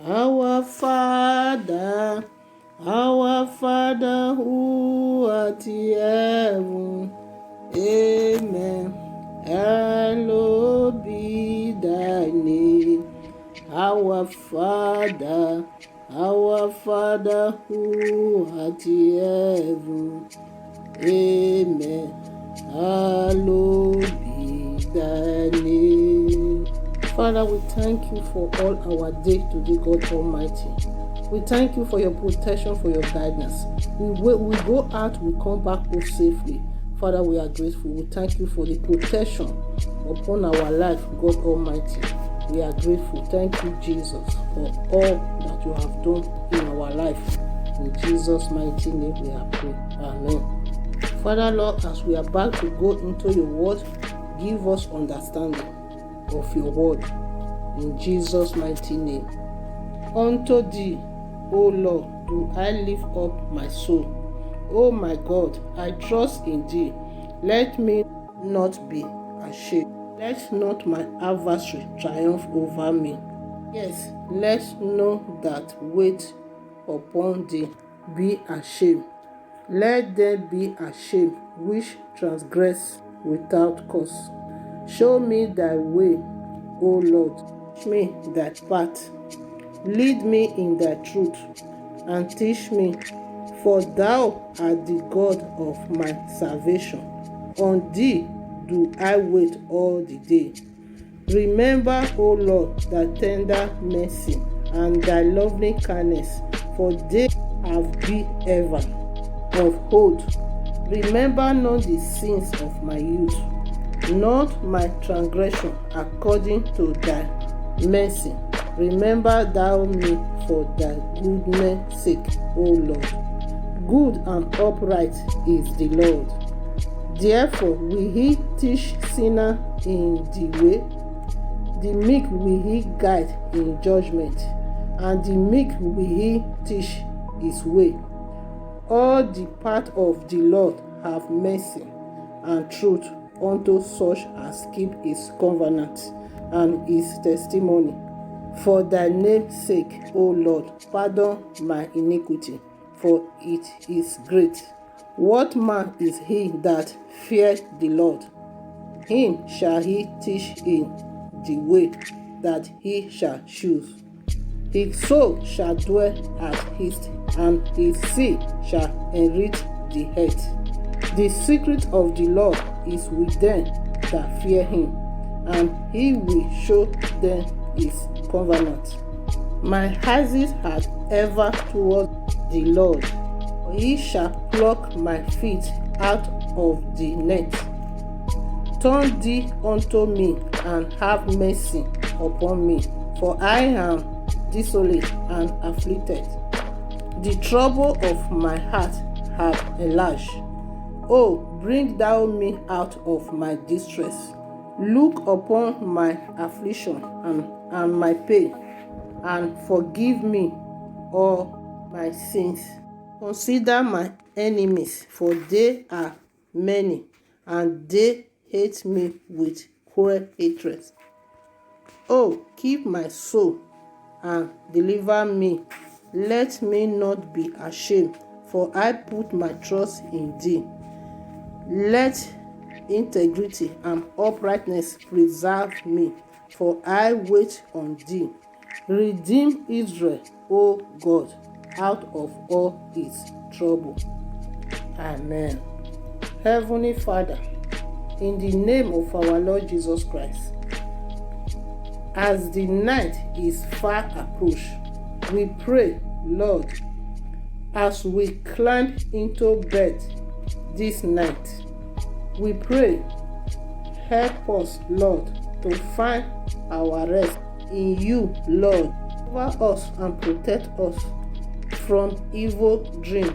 Our Father who art in heaven, amen. Hallowed be thy name. Our Father who art in heaven, amen. Hallowed be thy name. Father, we thank you for all our day today, God Almighty. We thank you for your protection, for your guidance. We go out, we come back home safely. Father, we are grateful. We thank you for the protection upon our life, God Almighty. We are grateful. Thank you, Jesus, for all that you have done in our life. In Jesus' mighty name we are praying. Amen. Father, Lord, as we are about to go into your word, give us understanding of your word. In Jesus' mighty name. Unto thee, O Lord, do I lift up my soul. O my God, I trust in thee. Let me not be ashamed. Let not my adversary triumph over me. Yes, let none that wait upon thee be ashamed. Let them be ashamed which transgress without cause. Show me thy way, O Lord. Teach me thy path. Lead me in thy truth, and teach me, for thou art the God of my salvation. On thee do I wait all the day. Remember, O Lord, thy tender mercy and thy lovely kindness, for they have been ever of old. Remember not the sins of my youth, not my transgression, according to thy mercy. Remember thou me for thy goodness' sake, O Lord. Good and upright is the Lord. Therefore will he teach sinner in the way. The meek will he guide in judgment, and the meek will he teach his way. All the path of the Lord have mercy and truth unto such as keep his covenant and his testimony. For thy name's sake, O Lord, pardon my iniquity, for it is great. What man is he that feareth the Lord? Him shall he teach in the way that he shall choose. His soul shall dwell at his, and his seed shall enrich the earth. The secret of the Lord is with them that fear him, and he will show them his covenant. My eyes are ever toward the Lord, for he shall pluck my feet out of the net. Turn thee unto me, and have mercy upon me, for I am desolate and afflicted. The trouble of my heart hath enlarged. Oh, bring thou me out of my distress. Look upon my affliction and my pain, and forgive me all my sins. Consider my enemies, for they are many, and they hate me with cruel hatred. Oh, keep my soul and deliver me. Let me not be ashamed, for I put my trust in thee. Let integrity and uprightness preserve me, for I wait on thee. Redeem Israel, O God, out of all its trouble. Amen. Heavenly Father, in the name of our Lord Jesus Christ, as the night is far approached, we pray, Lord, as we climb into bed this night, we pray, help us, Lord, to find our rest in you, Lord. Cover us and protect us from evil dream.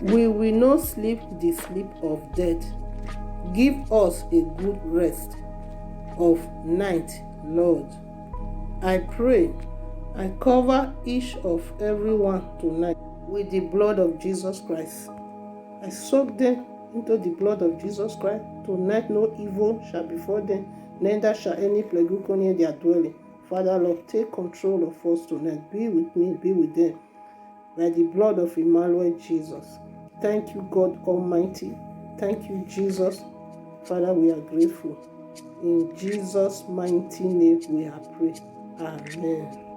We will not sleep the sleep of death. Give us a good rest of night, Lord. I pray, I cover each of everyone tonight with the blood of Jesus Christ. I soak them into the blood of Jesus Christ. Tonight no evil shall befall them, neither shall any plague come near their dwelling. Father, Lord, take control of us tonight. Be with me, be with them. By the blood of Emmanuel Jesus. Thank you, God Almighty. Thank you, Jesus. Father, we are grateful. In Jesus' mighty name we have prayed. Amen.